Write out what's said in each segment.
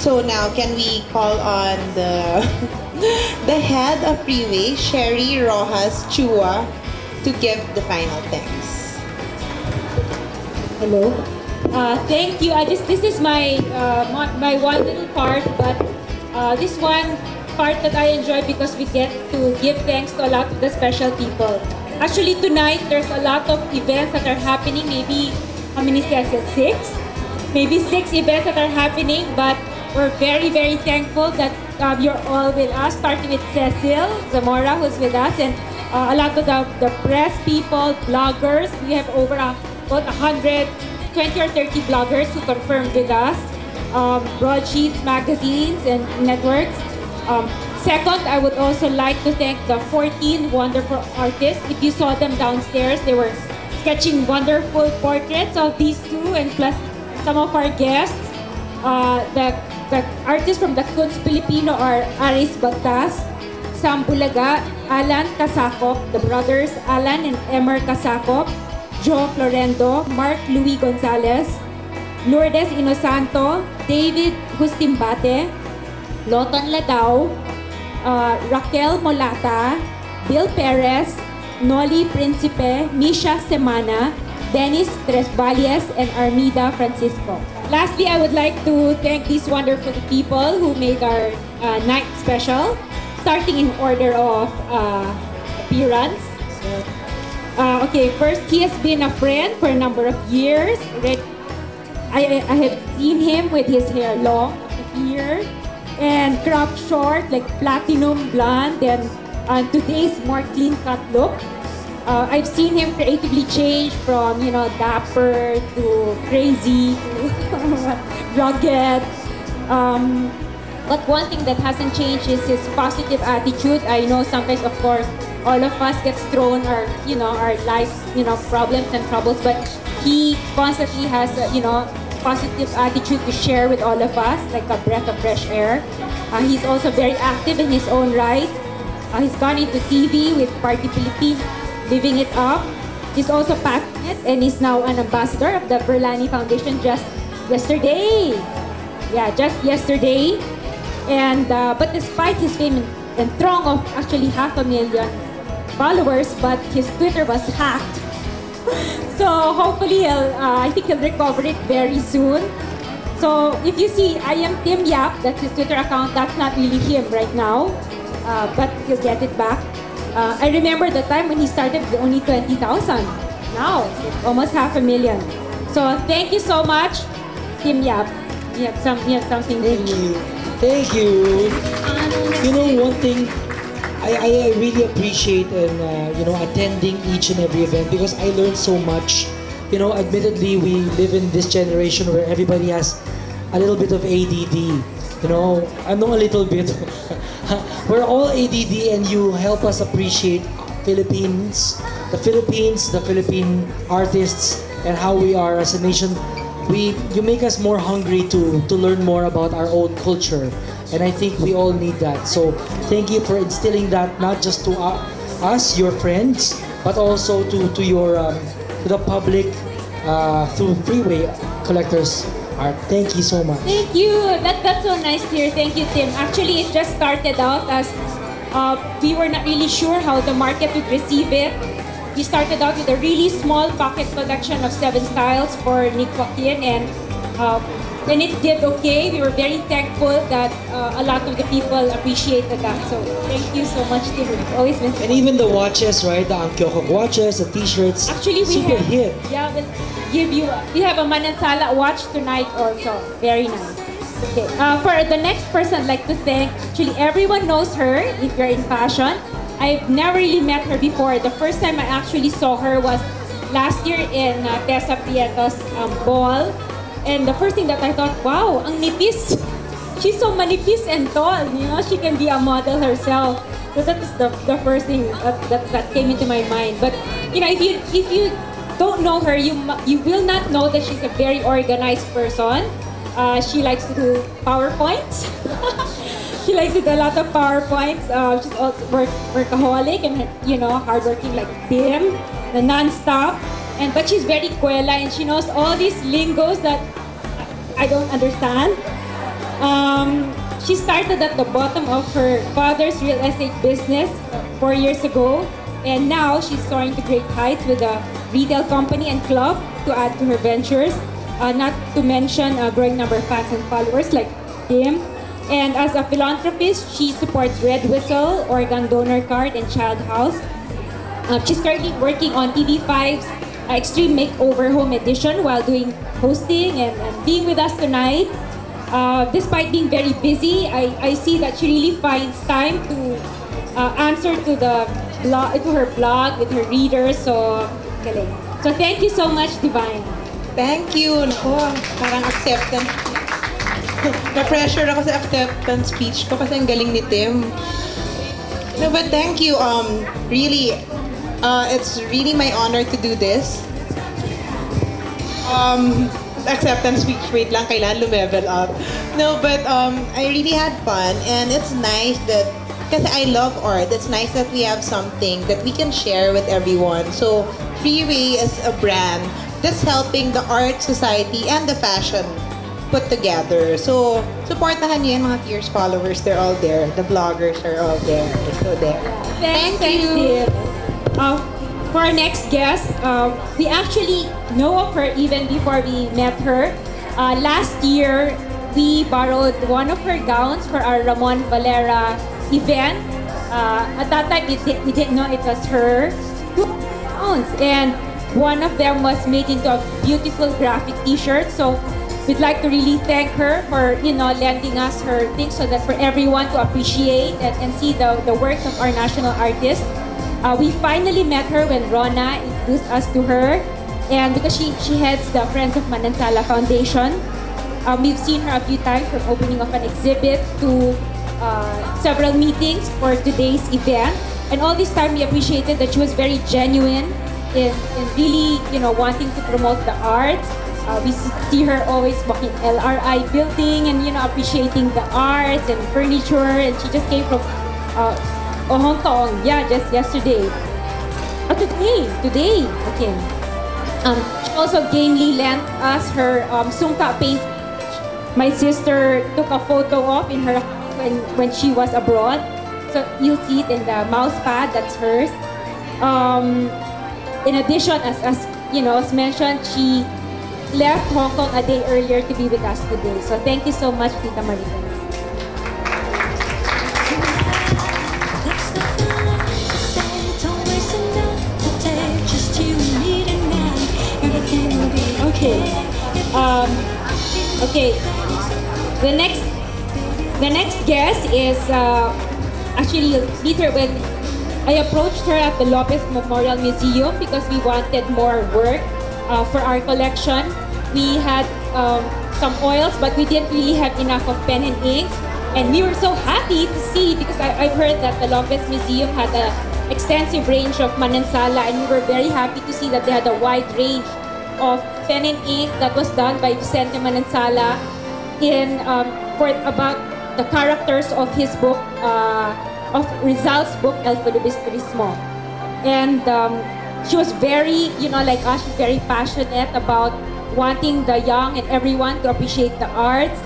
So now, can we call on the the head of Freeway, Sherry Rojas Chua, to give the final thanks? Hello. Thank you. This is my my one little part, but this one part that I enjoy because we get to give thanks to a lot of the special people. Actually, tonight there's a lot of events that are happening. Maybe how many Cecil? Six? Maybe six events that are happening, but we're very, very thankful that you're all with us, starting with Cecil Zamora, who's with us, and a lot of the press people, bloggers. We have over about 120 or 30 bloggers who confirmed with us, broadsheets, magazines, and networks. Second, I would also like to thank the 14 wonderful artists. If you saw them downstairs, they were sketching wonderful portraits of these two, and plus some of our guests. The artists from the Kunst Filipino are Aris Bagtas, Sam Bulaga, Alan Casacop, the brothers Alan and Emer Casacop, Joe Florendo, Mark Louis Gonzalez, Lourdes Inosanto, David Gustimbate, Loton Ladao, Raquel Molata, Bill Perez, Noli Principe, Misha Semana, Dennis Tres Valles, and Armida Francisco. Lastly, I would like to thank these wonderful people who made our night special, starting in order of appearance. Okay, first, he has been a friend for a number of years. I have seen him with his hair long here and cropped short, like platinum blonde, and today's more clean-cut look. I've seen him creatively change from, dapper to crazy to rugged. But one thing that hasn't changed is his positive attitude. I know sometimes, of course, all of us gets thrown our life, problems and troubles, but he constantly has, positive attitude to share with all of us, like a breath of fresh air. He's also very active in his own right. He's gone into TV with Party Philippines, living it up. He's also passionate and is now an ambassador of the Berlani Foundation just yesterday. Yeah, just yesterday. And but despite his fame and throng of actually 500,000 followers, but his Twitter was hacked. So hopefully, I think he'll recover it very soon. So if you see, I am Tim Yap, that's his Twitter account. That's not really him right now, but he'll get it back. I remember the time when he started with only 20,000. Now it's almost 500,000. So thank you so much, Tim Yap. You have something. Thank you. Thank you. You know, one thing I really appreciate in attending each and every event, because I learned so much. You know, admittedly, we live in this generation where everybody has a little bit of ADD. You know, I know a little bit. We're all ADD, and you help us appreciate Philippines, the Philippine artists, and how we are as a nation. You make us more hungry to learn more about our own culture, and I think we all need that. So thank you for instilling that, not just to us, your friends, but also to the public through Freeway Collectors Art. Thank you so much. Thank you. That's so nice to hear. Thank you, Tim. Actually, it just started out as we were not really sure how the market would receive it. We started out with a really small pocket collection of 7 styles for Nick Joaquin, and when it did okay, we were very thankful that a lot of the people appreciated that. So thank you so much, Tim. It's always been And even the watches, right? The Angkyokok watches, the t-shirts. Actually, we super have, hit. yeah, we have a Manansala watch tonight also. Very nice. Okay, for the next person I'd like to thank, actually everyone knows her if you're in fashion. I've never really met her before. The first time I actually saw her was last year in Tessa Prieto's ball. And the first thing that I thought, wow, ang nipis. She's so manipis and tall. You know, she can be a model herself. So that is the first thing that came into my mind. But you know, if you don't know her, you will not know that she's a very organized person. She likes to do PowerPoints. She likes to do a lot of PowerPoints. She's also workaholic and hardworking like Tim, the non-stop. But she's very kuela, and she knows all these lingos that I don't understand. She started at the bottom of her father's real estate business 4 years ago, and now she's soaring to great heights with a retail company and club to add to her ventures. Not to mention a growing number of fans and followers like Tim. And as a philanthropist, she supports Red Whistle, Organ Donor Card, and Child House. She's currently working on TV5's Extreme Makeover Home Edition while doing hosting and being with us tonight. Despite being very busy, I see that she really finds time to answer to her blog with her readers. So, galing. So thank you so much, Divine. Thank you. Nako, parang acceptance. Na-pressure ako sa acceptance speech ko kasi ang galing ni Tim. No, but thank you. Really, it's really my honor to do this. Acceptance speech, wait lang, kailangan lumevel up. No, but I really had fun, and it's nice that, kasi I love art, it's nice that we have something that we can share with everyone. So, Freeway is a brand that's helping the art society and the fashion put together. So, supportahan niyo yan, mga Tears followers, they're all there. The vloggers are all there. So, there. Thank you. For our next guest, we actually know of her even before we met her. Last year, we borrowed one of her gowns for our Ramon Valera event. At that time, we didn't know it was her. 2 gowns, and one of them was made into a beautiful graphic T-shirt. So we'd like to really thank her for lending us her things so that for everyone to appreciate and see the works of our national artist. We finally met her when Rona introduced us to her, and because she heads the Friends of Manansala Foundation. We've seen her a few times from opening of an exhibit to several meetings for today's event. And all this time we appreciated that she was very genuine in really wanting to promote the arts. We see her always walking LRI building and appreciating the arts and furniture, and she just came from Hong Kong, just yesterday. Today, okay. She also gamely lent us her Sungka paint. My sister took a photo of in her when she was abroad. So you'll see it in the mouse pad, that's hers. In addition, as mentioned, she left Hong Kong a day earlier to be with us today. So thank you so much, Tita Marita. Okay. The next guest is actually you'll meet her when I approached her at the Lopez Memorial Museum because we wanted more work for our collection. We had some oils, but we didn't really have enough of pen and ink. And we were so happy to see, because I've heard that the Lopez Museum had an extensive range of Manansala, and we were very happy to see that they had a wide range of pen and ink that was done by Vicente Manansala for about the characters of his book, of Rizal's book, El Filibusterismo. And she was very, like us, she's very passionate about wanting the young and everyone to appreciate the arts.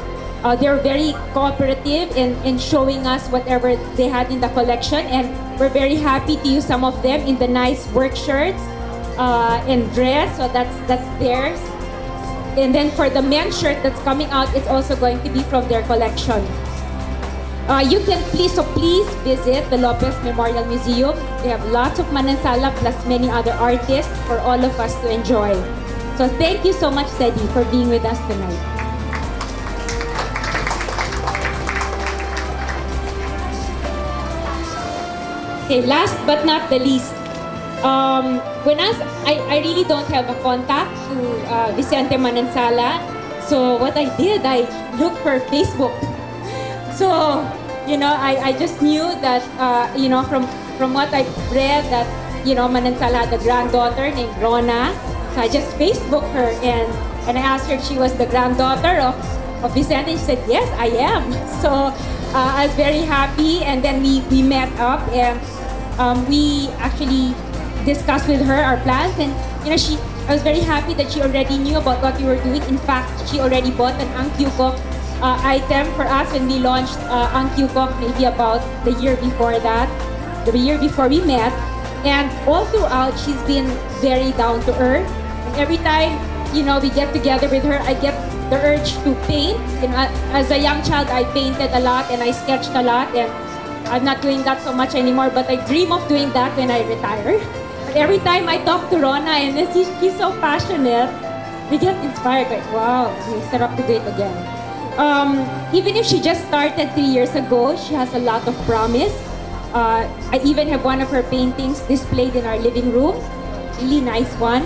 They were very cooperative in showing us whatever they had in the collection, and we're very happy to use some of them in the nice work shirts and dress, so that's theirs. And then for the men's shirt that's coming out, it's also going to be from their collection. You can please visit the Lopez Memorial Museum. They have lots of Manansala plus many other artists for all of us to enjoy. So thank you so much, Teddy, for being with us tonight. Okay, last but not the least, I really don't have a contact to Vicente Manansala. So what I did, I looked for Facebook. So, I just knew that, from what I read that, Manansala had a granddaughter named Rona. So I just Facebooked her and I asked her if she was the granddaughter of Vicente. She said, yes, I am. So I was very happy, and then we met up, and we actually discussed with her our plans, and I was very happy that she already knew about what we were doing. In fact, she already bought an Ang Kyukok item for us when we launched Ang Kyukok maybe about the year before that, the year before we met. And all throughout, she's been very down to earth. And every time, you know, we get together with her, I get the urge to paint. You know, as a young child, I painted a lot and I sketched a lot, and I'm not doing that so much anymore, but I dream of doing that when I retire. But every time I talk to Rona and she's so passionate, we get inspired, like, wow, we set up to do it again. Even if she just started 3 years ago, she has a lot of promise. I even have one of her paintings displayed in our living room, really nice one.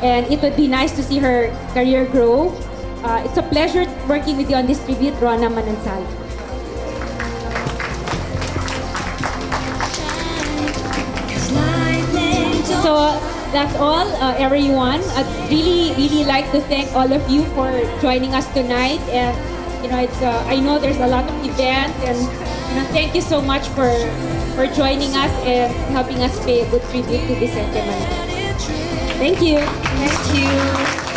And it would be nice to see her career grow. It's a pleasure working with you on this tribute, Rona Manansal. So that's all, everyone. I'd really like to thank all of you for joining us tonight. And you know, I know there's a lot of events, and you know, thank you so much for joining us and helping us pay a good tribute to Vicente Manalo. Thank you. Thank you.